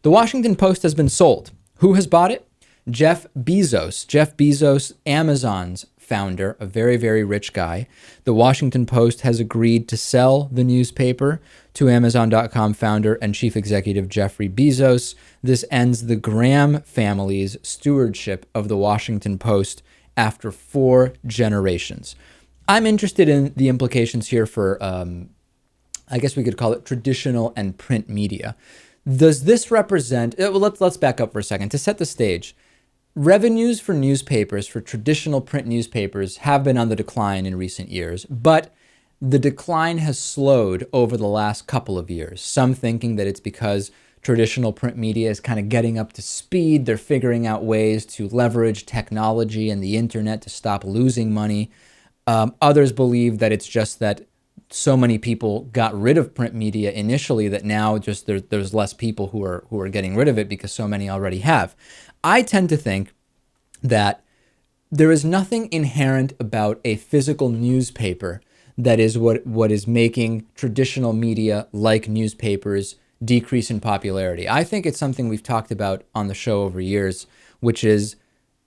The Washington Post has been sold. Who has bought it? Jeff Bezos. Jeff Bezos, Amazon's founder, a very, very rich guy. The Washington Post has agreed to sell the newspaper to Amazon.com founder and chief executive Jeffrey Bezos. This ends the Graham family's stewardship of the Washington Post after 4 generations. I'm interested in the implications here for, I guess we could call it traditional and print media. Does this represent, well, let's back up for a second to set the stage. Revenues for newspapers, for traditional print newspapers, have been on the decline in recent years, but the decline has slowed over the last couple of years. Some thinking that it's because traditional print media is kind of getting up to speed. They're figuring out ways to leverage technology and the internet to stop losing money. Others believe that it's just that so many people got rid of print media initially that now just there's less people who are getting rid of it because so many already have. I tend to think that there is nothing inherent about a physical newspaper that is what is making traditional media like newspapers decrease in popularity. I think it's something we've talked about on the show over years, which is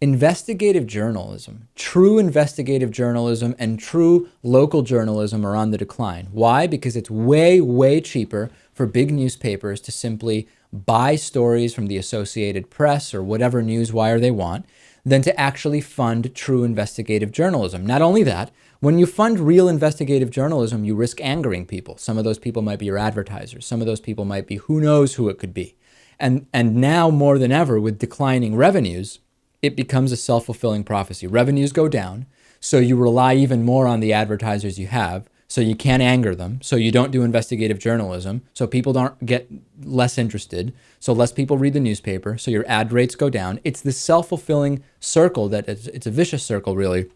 investigative journalism. True investigative journalism and true local journalism are on the decline. Why? Because it's way, way cheaper for big newspapers to simply buy stories from the Associated Press or whatever newswire they want than to actually fund true investigative journalism. Not only that, when you fund real investigative journalism, you risk angering people. Some of those people might be your advertisers. Some of those people might be who knows who it could be. And now more than ever, with declining revenues, it becomes a self-fulfilling prophecy. Revenues go down, so you rely even more on the advertisers you have, so you can't anger them, so you don't do investigative journalism, so people don't get less interested, so less people read the newspaper, so your ad rates go down. It's this self-fulfilling circle that it's a vicious circle, really,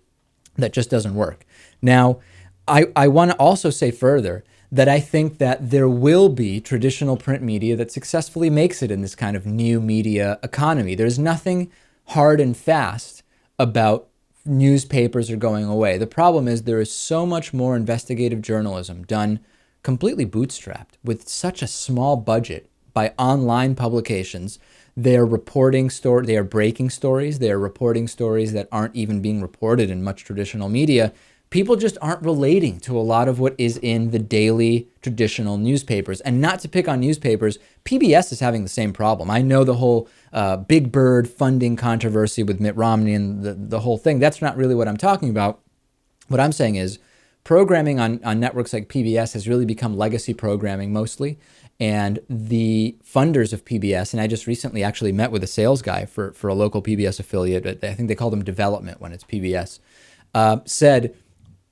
that just doesn't work. Now, I want to also say further that I think that there will be traditional print media that successfully makes it in this kind of new media economy. There's nothing hard and fast about newspapers are going away. The problem is there is so much more investigative journalism done completely bootstrapped with such a small budget by online publications. They are breaking stories. They are reporting stories that aren't even being reported in much traditional media. People just aren't relating to a lot of what is in the daily traditional newspapers. And not to pick on newspapers, PBS is having the same problem. I know the whole Big Bird funding controversy with Mitt Romney and the whole thing. That's not really what I'm talking about. What I'm saying is programming on networks like PBS has really become legacy programming mostly. And the funders of PBS, and I just recently actually met with a sales guy for a local PBS affiliate, I think they call them development when it's PBS, said,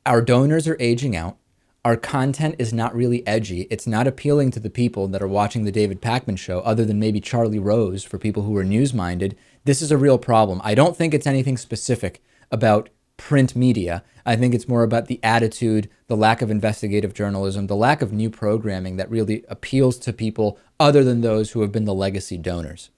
our donors are aging out. Our content is not really edgy. It's not appealing to the people that are watching the David Pakman show, other than maybe Charlie Rose for people who are news-minded. This is a real problem. I don't think it's anything specific about print media. I think it's more about the attitude, the lack of investigative journalism, the lack of new programming that really appeals to people other than those who have been the legacy donors.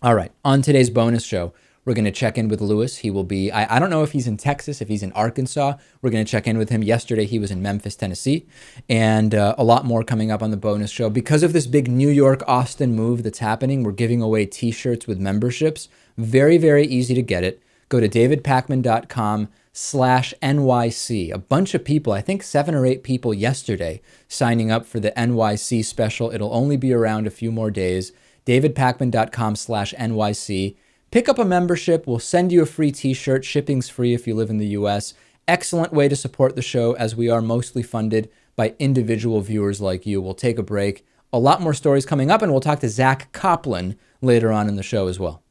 All right, on today's bonus show, we're going to check in with Lewis. He will be, I don't know if he's in Texas, if he's in Arkansas. We're going to check in with him. Yesterday, he was in Memphis, Tennessee, and a lot more coming up on the bonus show. Because of this big New York, Austin move that's happening, we're giving away t-shirts with memberships. Very, very easy to get it. Go to davidpakman.com/NYC. A bunch of people, I think 7 or 8 people yesterday, signing up for the NYC special. It'll only be around a few more days. davidpakman.com/NYC. Pick up a membership. We'll send you a free t-shirt. Shipping's free if you live in the US. Excellent way to support the show, as we are mostly funded by individual viewers like you. We'll take a break. A lot more stories coming up, and we'll talk to Zach Coplin later on in the show as well.